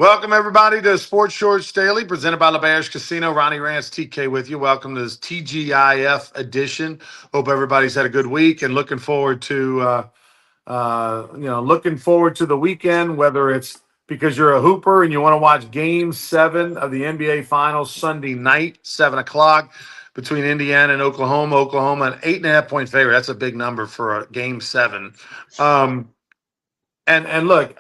Welcome, everybody, to Sports Shorts Daily, presented by LeBash Casino. Ronnie Rantz, TK with you. Welcome to this TGIF edition. Hope everybody's had a good week and looking forward to, looking forward to the weekend, whether it's because you're a hooper and you want to watch Game 7 of the NBA Finals Sunday night, 7 o'clock, between Indiana and Oklahoma. Oklahoma, an 8.5-point favorite. That's a big number for a Game 7. And look,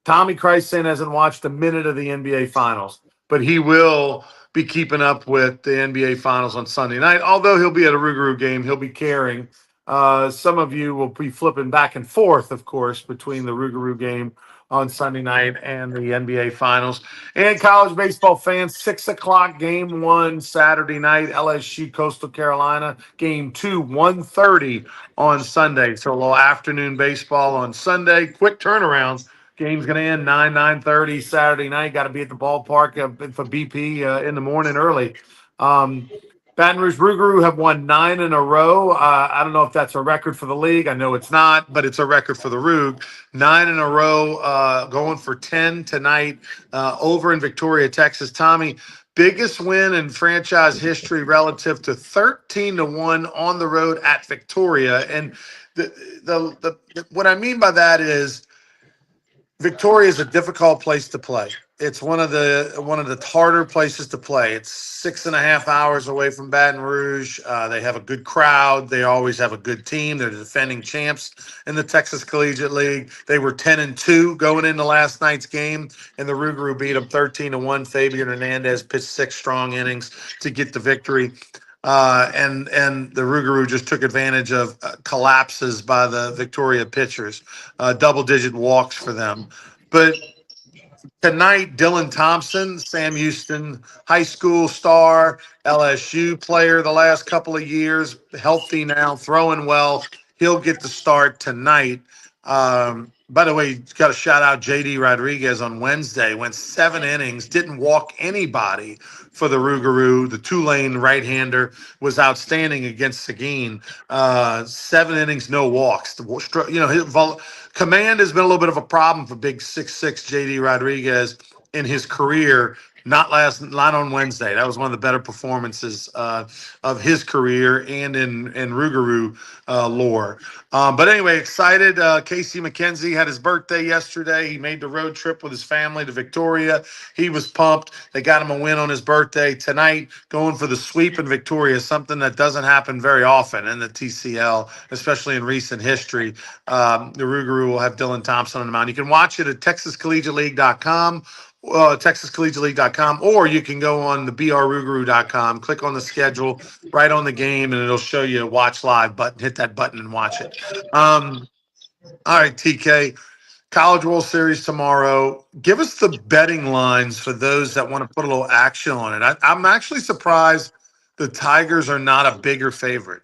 Tommy Krysan hasn't watched a minute of the NBA Finals, but he will be keeping up with the NBA Finals on Sunday night. Although he'll be at a Rougarou game, he'll be caring. Some of you will be flipping back and forth, of course, between the Rougarou game on Sunday night and the NBA Finals. And college baseball fans, 6 o'clock, Game 1, Saturday night, LSU, Coastal Carolina. Game 2, 1:30 on Sunday. So a little afternoon baseball on Sunday. Quick turnaround. Game's going to end 9:30 Saturday night. Got to be at the ballpark for BP in the morning early. Baton Rouge Rougarou have won 9 in a row. I don't know if that's a record for the league. I know it's not, but it's a record for the Roug. 9 in a row, going for 10 tonight over in Victoria, Texas. Tommy, biggest win in franchise history relative to 13-1 on the road at Victoria. And what I mean by that is Victoria is a difficult place to play. It's one of the harder places to play. It's 6.5 hours away from Baton Rouge. They have a good crowd. They always have a good team. They're the defending champs in the Texas Collegiate League. They were 10-2 going into last night's game, and the Rougarou beat them 13-1. Fabian Hernandez pitched 6 strong innings to get the victory. And the Rougarou just took advantage of collapses by the Victoria pitchers, double-digit walks for them. But tonight, Dylan Thompson, Sam Houston high school star, LSU player the last couple of years, healthy now, throwing well. He'll get the start tonight. By the way, got to shout out J.D. Rodriguez on Wednesday. Went 7 innings, didn't walk anybody for the Rougarou. The Tulane right-hander was outstanding against Seguin. 7 innings, no walks. His command has been a little bit of a problem for big 6'6" J.D. Rodriguez in his career. Not on Wednesday. That was one of the better performances of his career and in Rougarou lore. But anyway, excited. Casey McKenzie had his birthday yesterday. He made the road trip with his family to Victoria. He was pumped. They got him a win on his birthday tonight, going for the sweep in Victoria, something that doesn't happen very often in the TCL, especially in recent history. The Rougarou will have Dylan Thompson on the mound. You can watch it at TexasCollegiateLeague.com. TexasCollegiateLeague.com, or you can go on the brrougarou.com, click on the schedule right on the game, and it'll show you a watch live button. Hit that button and watch it. All right, TK, College World Series tomorrow. Give us the betting lines for those that want to put a little action on it. I'm actually surprised the Tigers are not a bigger favorite.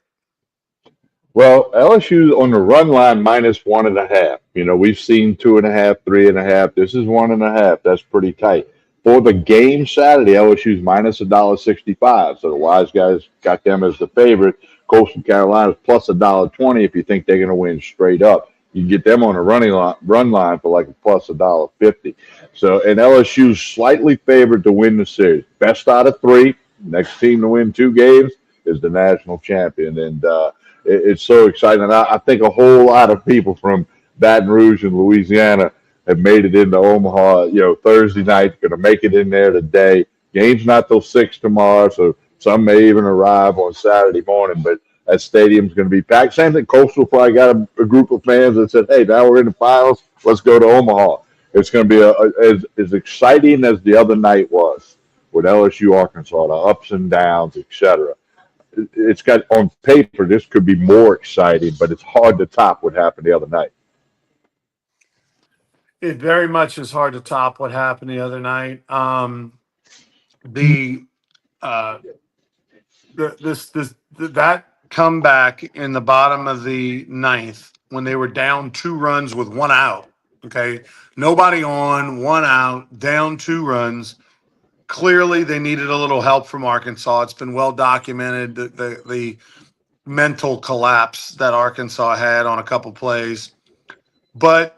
Well, LSU's on the run line -1.5. We've seen 2.5, 3.5. This is 1.5. That's pretty tight. For the game Saturday, LSU's -$1.65. So the wise guys got them as the favorite. Coastal Carolina's plus $1.20 if you think they're going to win straight up. You can get them on a run line for like a plus $1.50. So, and LSU's slightly favored to win the series. Best out of 3. Next team to win 2 games is the national champion. And it's so exciting. I think a whole lot of people from Baton Rouge and Louisiana have made it into Omaha, Thursday night, going to make it in there today. Game's not till 6 tomorrow, so some may even arrive on Saturday morning, but that stadium's going to be packed. Same thing, Coastal probably got a group of fans that said, hey, now we're in the finals, let's go to Omaha. It's going to be as exciting as the other night was with LSU, Arkansas, the ups and downs, etc. It's got on paper, this could be more exciting, but it's hard to top what happened the other night. It very much is hard to top what happened the other night. That comeback in the bottom of the 9th when they were down 2 runs with 1 out. Okay, nobody on, 1 out, down 2 runs. Clearly, they needed a little help from Arkansas. It's been well documented the mental collapse that Arkansas had on a couple plays. But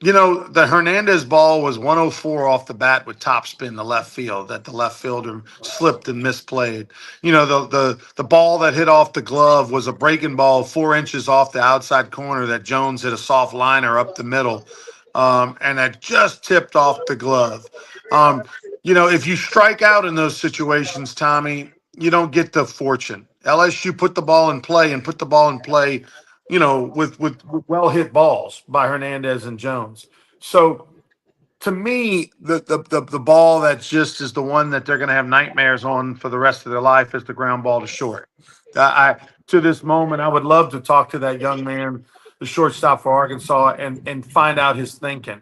The Hernandez ball was 104 off the bat with topspin to left field that the left fielder slipped and misplayed. The ball that hit off the glove was a breaking ball 4 inches off the outside corner that Jones hit a soft liner up the middle, and that just tipped off the glove. Um, if you strike out in those situations, Tommy, you don't get the fortune. LSU put the ball in play and put the ball in play with well hit balls by Hernandez and Jones. So to me, the ball that just is the one that they're going to have nightmares on for the rest of their life is the ground ball to short. To this moment, I would love to talk to that young man, the shortstop for Arkansas, and find out his thinking.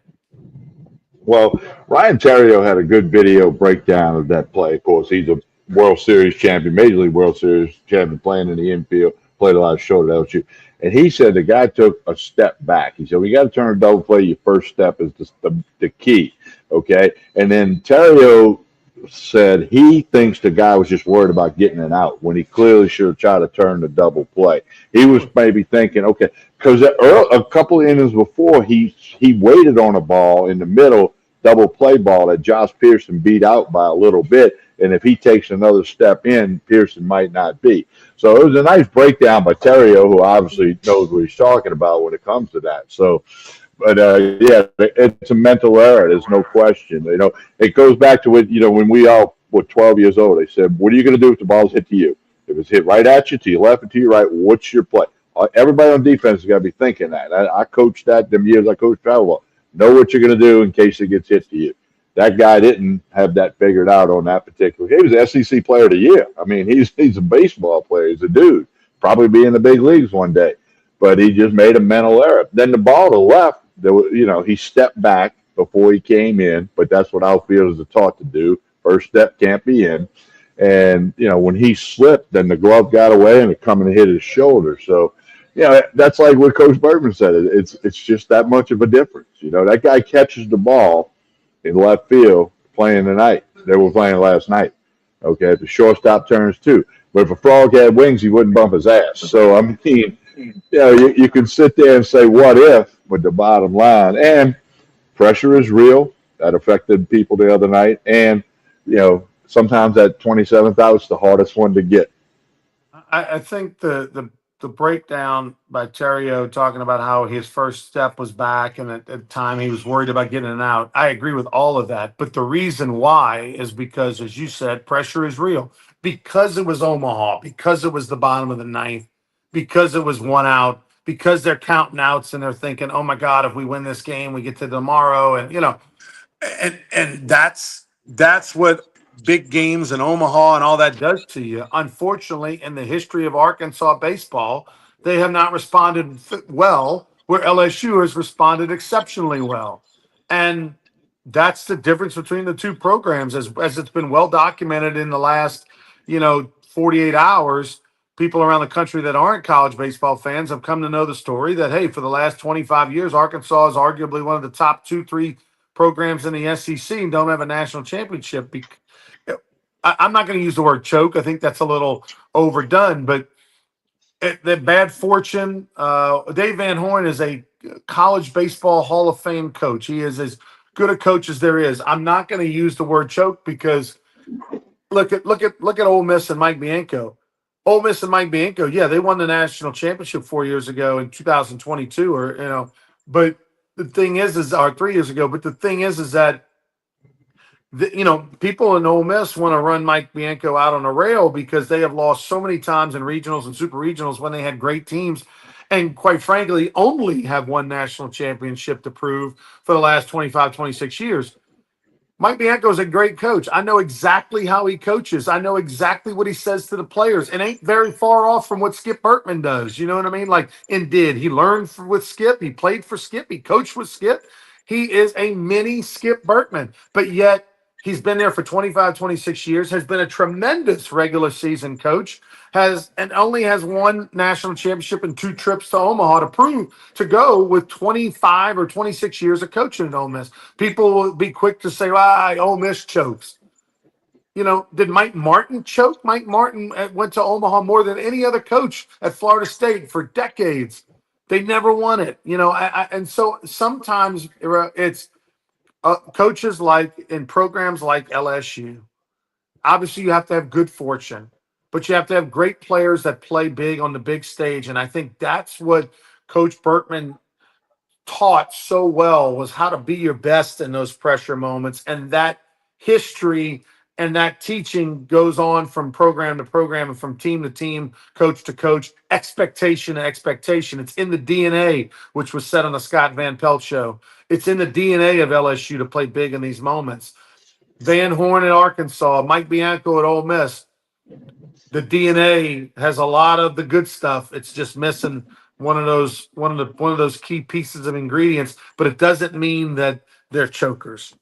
Well, Ryan Terrio had a good video breakdown of that play. Of course, he's a World Series champion, Major League World Series champion, playing in the infield, played a lot of short at LSU. And he said the guy took a step back. He said, we got to turn a double play. Your first step is the key. Okay. And then Terrio said he thinks the guy was just worried about getting it out when he clearly should have tried to turn the double play. He was maybe thinking, okay, because a couple of innings before, he waited on a ball in the middle, double play ball that Josh Pearson beat out by a little bit. And if he takes another step in, Pearson might not be. So it was a nice breakdown by Terrio, who obviously knows what he's talking about when it comes to that. So, but yeah, it's a mental error. There's no question. It goes back to what, when we all were 12 years old. They said, what are you going to do if the ball's hit to you? If it's hit right at you, to your left, and to your right, what's your play? Everybody on defense has got to be thinking that. I coached that them years I coached travel ball. Know what you're going to do in case it gets hit to you. That guy didn't have that figured out on that particular. He was SEC Player of the Year. I mean, he's a baseball player. He's a dude. Probably be in the big leagues one day. But he just made a mental error. Then the ball to the left, he stepped back before he came in. But that's what outfielders are taught to do. First step can't be in. And, when he slipped, then the glove got away and it come and hit his shoulder. So, that's like what Coach Bergman said. It's just that much of a difference. That guy catches the ball in left field playing tonight. They were playing last night. Okay, the shortstop turns too. But if a frog had wings, he wouldn't bump his ass. So, I mean, you can sit there and say, what if, with the bottom line. And pressure is real. That affected people the other night. And, sometimes that 27th out's the hardest one to get. I think the breakdown by Terrio talking about how his first step was back and at the time he was worried about getting it out. I agree with all of that. But the reason why is because, as you said, pressure is real. Because it was Omaha, because it was the bottom of the ninth, because it was one out, because they're counting outs and they're thinking, oh my God, if we win this game, we get to tomorrow. And that's what big games in Omaha and all that does to you. Unfortunately, in the history of Arkansas baseball, they have not responded well where LSU has responded exceptionally well. And that's the difference between the two programs, as it's been well documented in the last, 48 hours. People around the country that aren't college baseball fans have come to know the story that, hey, for the last 25 years, Arkansas is arguably one of the top 2-3 programs in the SEC and don't have a national championship. I'm not going to use the word choke. I think that's a little overdone, but the bad fortune. Dave Van Horn is a college baseball Hall of Fame coach. He is as good a coach as there is. I'm not going to use the word choke because look at Ole Miss and Mike Bianco. Ole Miss and Mike Bianco, yeah, they won the national championship 4 years ago in 2022, but the thing is, or 3 years ago. But the thing is that people in Ole Miss want to run Mike Bianco out on a rail because they have lost so many times in regionals and super regionals when they had great teams, and quite frankly, only have one national championship to prove for the last 25, 26 years. Mike Bianco is a great coach. I know exactly how he coaches. I know exactly what he says to the players. It ain't very far off from what Skip Bertman does. You know what I mean? He learned with Skip. He played for Skip. He coached with Skip. He is a mini Skip Bertman, but yet he's been there for 25, 26 years, has been a tremendous regular season coach, only has one national championship and 2 trips to Omaha to go with 25 or 26 years of coaching at Ole Miss. People will be quick to say, Ole Miss chokes. Did Mike Martin choke? Mike Martin went to Omaha more than any other coach at Florida State for decades. They never won it, and so sometimes it's coaches like in programs like LSU. Obviously, you have to have good fortune, but you have to have great players that play big on the big stage. And I think that's what Coach Berkman taught so well, was how to be your best in those pressure moments. And that history and that teaching goes on from program to program and from team to team, coach to coach, expectation to expectation. It's in the DNA, which was said on the Scott Van Pelt show. It's in the DNA of LSU to play big in these moments. Van Horn at Arkansas, Mike Bianco at Ole Miss. The DNA has a lot of the good stuff. It's just missing one of those key pieces of ingredients, but it doesn't mean that they're chokers.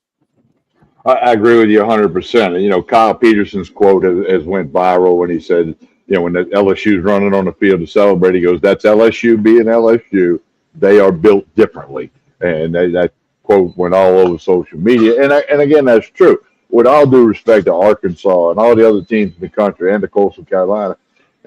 I agree with you 100%. And, Kyle Peterson's quote has went viral when he said, when the LSU's running on the field to celebrate, he goes, "That's LSU being LSU. They are built differently." And that quote went all over social media. And again, that's true. With all due respect to Arkansas and all the other teams in the country and to Coastal Carolina,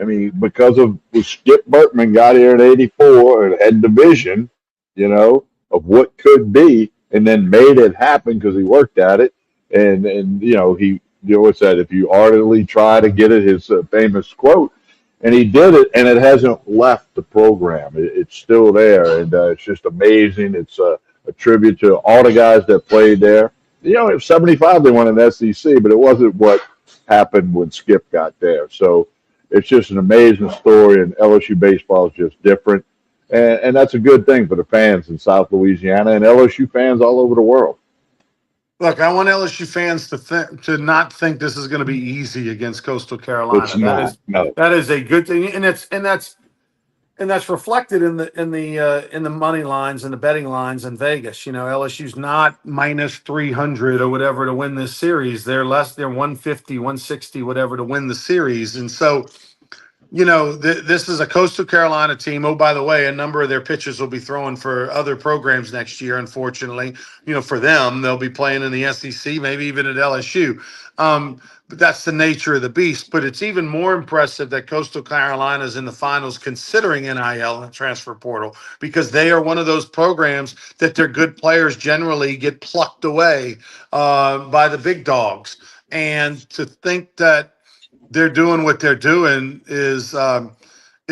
I mean, because of when Skip Bertman got here in '84 and had the vision, of what could be, and then made it happen because he worked at it. And he what's that? If you ardently try to get it, his famous quote, and he did it, and it hasn't left the program. It's still there, and it's just amazing. It's a tribute to all the guys that played there. In '75 they won an SEC, but it wasn't what happened when Skip got there. So it's just an amazing story, and LSU baseball is just different, and that's a good thing for the fans in South Louisiana and LSU fans all over the world. Look, I want LSU fans to not think this is going to be easy against Coastal Carolina. It's not. No. That is a good thing, and that's reflected in the money lines and the betting lines in Vegas. LSU's not minus 300 or whatever to win this series. They're 150, 160, whatever to win the series. And so, this is a Coastal Carolina team. Oh, by the way, a number of their pitchers will be throwing for other programs next year. Unfortunately, for them, they'll be playing in the SEC, maybe even at LSU. But that's the nature of the beast. But it's even more impressive that Coastal Carolina is in the finals, considering NIL and the transfer portal, because they are one of those programs that their good players generally get plucked away by the big dogs. And to think that they're doing what they're doing is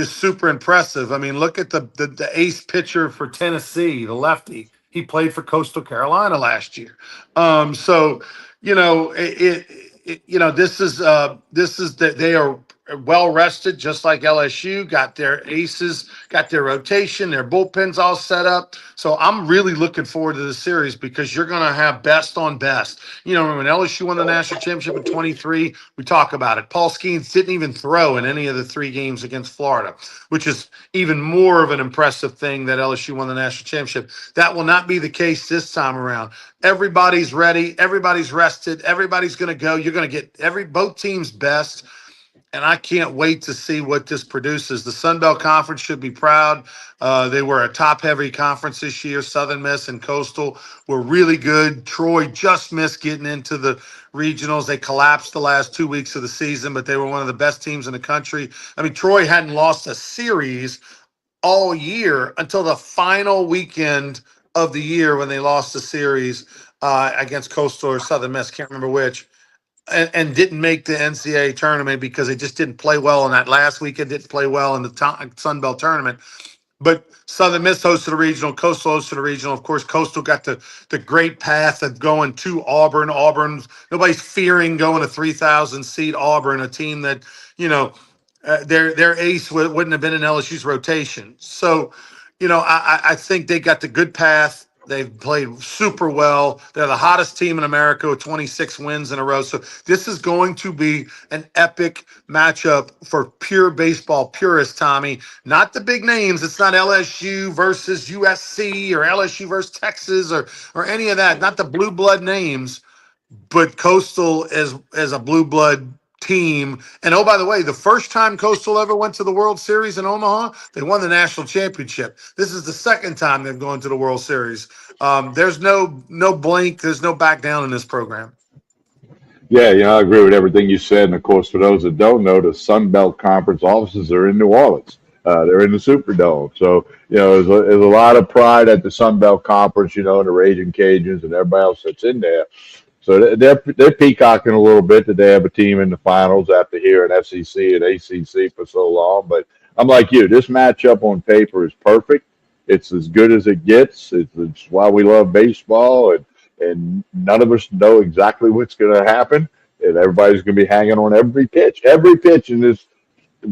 super impressive. I mean, look at the ace pitcher for Tennessee, the lefty. He played for Coastal Carolina last year. So this is that they are well rested, just like LSU. Got their aces, got their rotation, their bullpens all set up. So I'm really looking forward to the series because you're going to have best on best. When LSU won the national championship in '23, we talk about it. Paul Skeens didn't even throw in any of the 3 games against Florida, which is even more of an impressive thing that LSU won the national championship. That will not be the case this time around. Everybody's ready. Everybody's rested. Everybody's going to go. You're going to get both teams' best. And I can't wait to see what this produces. The Sun Belt Conference should be proud. They were a top-heavy conference this year. Southern Miss and Coastal were really good. Troy just missed getting into the regionals. They collapsed the last 2 weeks of the season, but they were one of the best teams in the country. I mean, Troy hadn't lost a series all year until the final weekend of the year when they lost the series against Coastal or Southern Miss. Can't remember which. And didn't make the NCAA tournament because they just didn't play well in that last weekend, didn't play well in the Sun Belt tournament. But Southern Miss hosted a regional, Coastal hosted a regional. Of course, Coastal got the great path of going to Auburn. Nobody's fearing going to 3,000 seed Auburn, a team that, their ace wouldn't have been in LSU's rotation. So, I think they got the good path. They've played super well. They're the hottest team in America with 26 wins in a row. So this is going to be an epic matchup for pure baseball purists, Tommy. Not the big names. It's not LSU versus USC or LSU versus Texas or any of that. Not the blue blood names, but Coastal as a blue blood team. And oh, by the way, the first time Coastal ever went to the World Series in Omaha, they won the national championship. This is the second time they've gone to the World Series. There's no blink. There's no back down in this program. Yeah, I agree with everything you said. And of course, for those that don't know, the Sun Belt Conference offices are in New Orleans. They're in the Superdome. So, there's a lot of pride at the Sun Belt Conference, and the Raging Cajuns and everybody else that's in there. So they're peacocking a little bit that they have a team in the finals after hearing SEC and ACC for so long. But I'm like you, this matchup on paper is perfect. It's as good as it gets. It's why we love baseball, and none of us know exactly what's going to happen. And everybody's going to be hanging on every pitch. Every pitch in this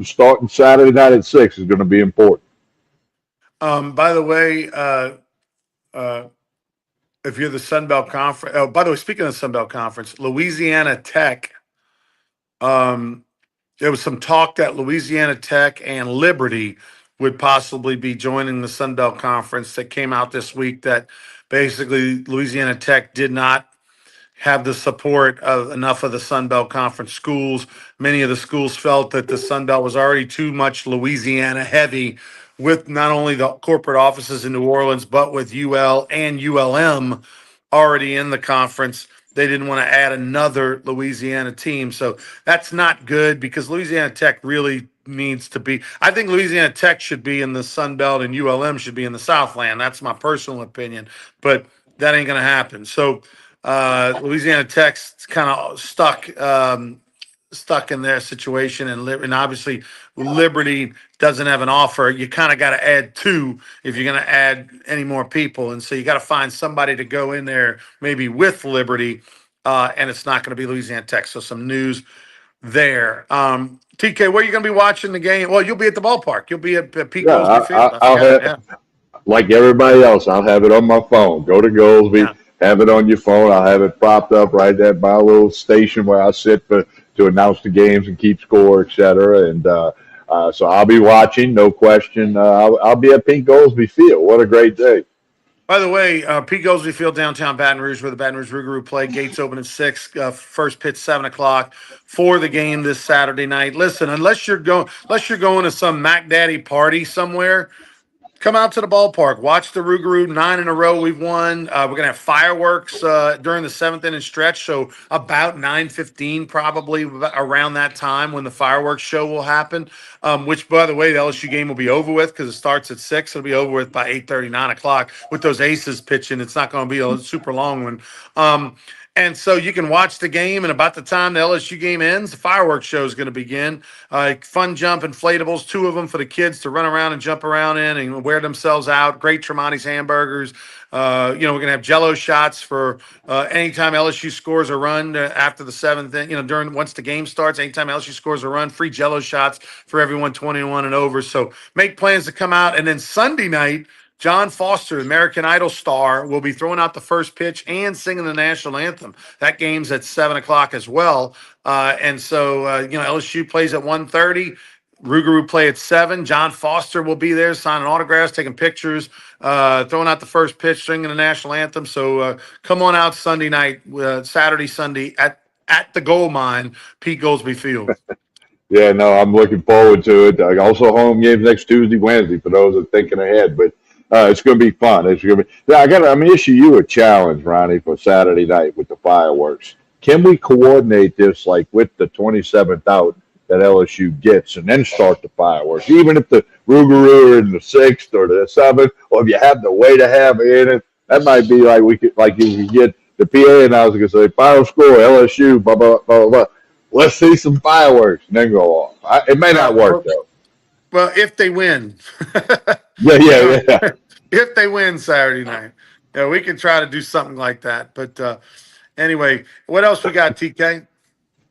starting Saturday night at 6 is going to be important. By the way, uh, if you're the Sun Belt Conference, oh, by the way, speaking of the Sun Belt Conference, Louisiana Tech, um, there was some talk that Louisiana Tech and Liberty would possibly be joining the Sun Belt Conference. That came out this week that basically Louisiana Tech did not have the support of enough of the Sun Belt Conference schools. Many of the schools felt that the Sun Belt was already too much Louisiana heavy with not only the corporate offices in New Orleans, but with UL and ULM already in the conference. They didn't want to add another Louisiana team. So that's not good because Louisiana Tech really needs to be. I think Louisiana Tech should be in the Sun Belt and ULM should be in the Southland. That's my personal opinion, but that ain't going to happen. So Louisiana Tech's kind of stuck in their situation, and obviously Liberty doesn't have an offer. You kind of got to add two if you're going to add any more people, and so you got to find somebody to go in there maybe with Liberty, and it's not going to be Louisiana Tech. So some news there. TK, where are you going to be watching the game? Well, you'll be at the ballpark. You'll be at Pete Goolsby Field. I'll have, like everybody else, I'll have it on my phone. Go to Goolsby. Yeah. Have it on your phone. I'll have it propped up right there by a little station where I sit to announce the games and keep score, etc. And so I'll be watching, no question. I'll be at Pete Goolsby Field. What a great day. By the way, Pete Goolsby Field, downtown Baton Rouge, where the Baton Rouge Rougarou play. Gates open at 6. First pitch 7 o'clock for the game this Saturday night. Listen, unless you're going to some Mac Daddy party somewhere, come out to the ballpark. Watch the Rougarou. 9 in a row we've won. We're going to have fireworks during the 7th inning stretch, so about 9:15 probably around that time when the fireworks show will happen, which, by the way, the LSU game will be over with because it starts at 6. It'll be over with by 8:30, 9 o'clock with those aces pitching. It's not going to be a super long one. And so you can watch the game, and about the time the LSU game ends, the fireworks show is going to begin. Fun jump inflatables, 2 of them for the kids to run around and jump around in and wear themselves out. Great Tremonti's hamburgers. We're going to have Jello shots for anytime LSU scores a run after the 7th. Once the game starts, anytime LSU scores a run, free Jello shots for everyone 21 and over. So make plans to come out, and then Sunday night, John Foster, American Idol star, will be throwing out the first pitch and singing the national anthem. That game's at 7 o'clock as well. And so, LSU plays at 1:30. Rougarou play at 7. John Foster will be there signing autographs, taking pictures, throwing out the first pitch, singing the national anthem. So come on out Sunday night, Saturday, Sunday at the gold mine, Pete Goolsby Field. Yeah, no, I'm looking forward to it. Also, home games next Tuesday, Wednesday for those that are thinking ahead. But it's going to be fun. It's going to be. Yeah, I'm going to issue you a challenge, Ronnie, for Saturday night with the fireworks. Can we coordinate this like with the 27th out that LSU gets, and then start the fireworks? Even if the Rougarou are in the 6th or the 7th, or if you have the way to have it in it, that might be like you could get the PA announcer could say final score LSU, blah blah blah blah. Let's see some fireworks, and then go off. It may not work though. Well, if they win. Yeah. If they win Saturday night, we can try to do something like that. But anyway, what else we got, TK?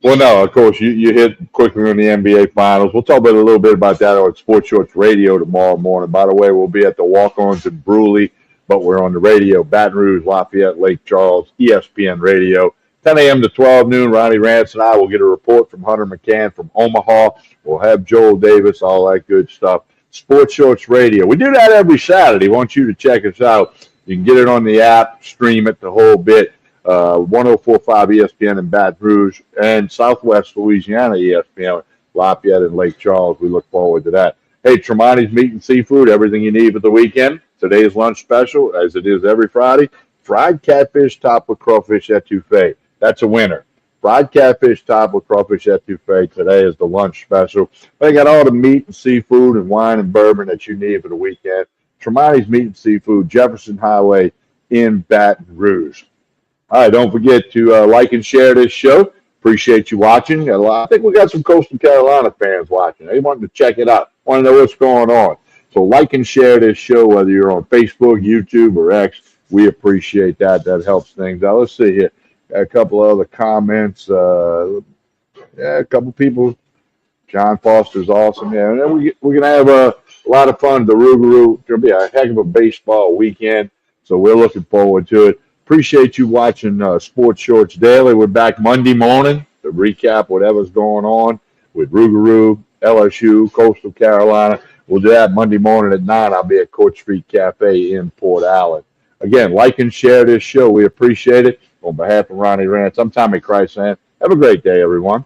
Well, no, of course, you hit quickly on the NBA Finals. We'll talk about a little bit about that on Sports Shorts Radio tomorrow morning. By the way, we'll be at the Walk-Ons in Brewley, but we're on the radio, Baton Rouge, Lafayette, Lake Charles, ESPN Radio. 10 a.m. to 12 noon, Ronnie Rantz and I will get a report from Hunter McCann from Omaha. We'll have Joel Davis, all that good stuff. Sports Shorts Radio. We do that every Saturday. Want you to check us out. You can get it on the app, stream it the whole bit. 1045 ESPN in Baton Rouge and Southwest Louisiana ESPN, Lafayette and Lake Charles. We look forward to that. Hey, Tremonti's Meat and Seafood, everything you need for the weekend. Today's lunch special, as it is every Friday, fried catfish topped with crawfish etouffee. That's a winner. Fried catfish top with crawfish etouffee today is the lunch special. They got all the meat and seafood and wine and bourbon that you need for the weekend. Tremonti's Meat and Seafood, Jefferson Highway in Baton Rouge. All right, don't forget to like and share this show. Appreciate you watching. I think we got some Coastal Carolina fans watching. They wanted to check it out, want to know what's going on. So like and share this show, whether you're on Facebook, YouTube, or X. We appreciate that. That helps things out. Let's see here. Got a couple of other comments. A couple people. John Foster's awesome. Yeah, and then we're going to have a lot of fun at the Rougarou. It's going to be a heck of a baseball weekend, so we're looking forward to it. Appreciate you watching Sports Shorts Daily. We're back Monday morning to recap whatever's going on with Rougarou, LSU, Coastal Carolina. We'll do that Monday morning at 9. I'll be at Court Street Cafe in Port Allen. Again, like and share this show. We appreciate it. On behalf of Ronnie Rantz, I'm Tommy Krysan. Have a great day, everyone.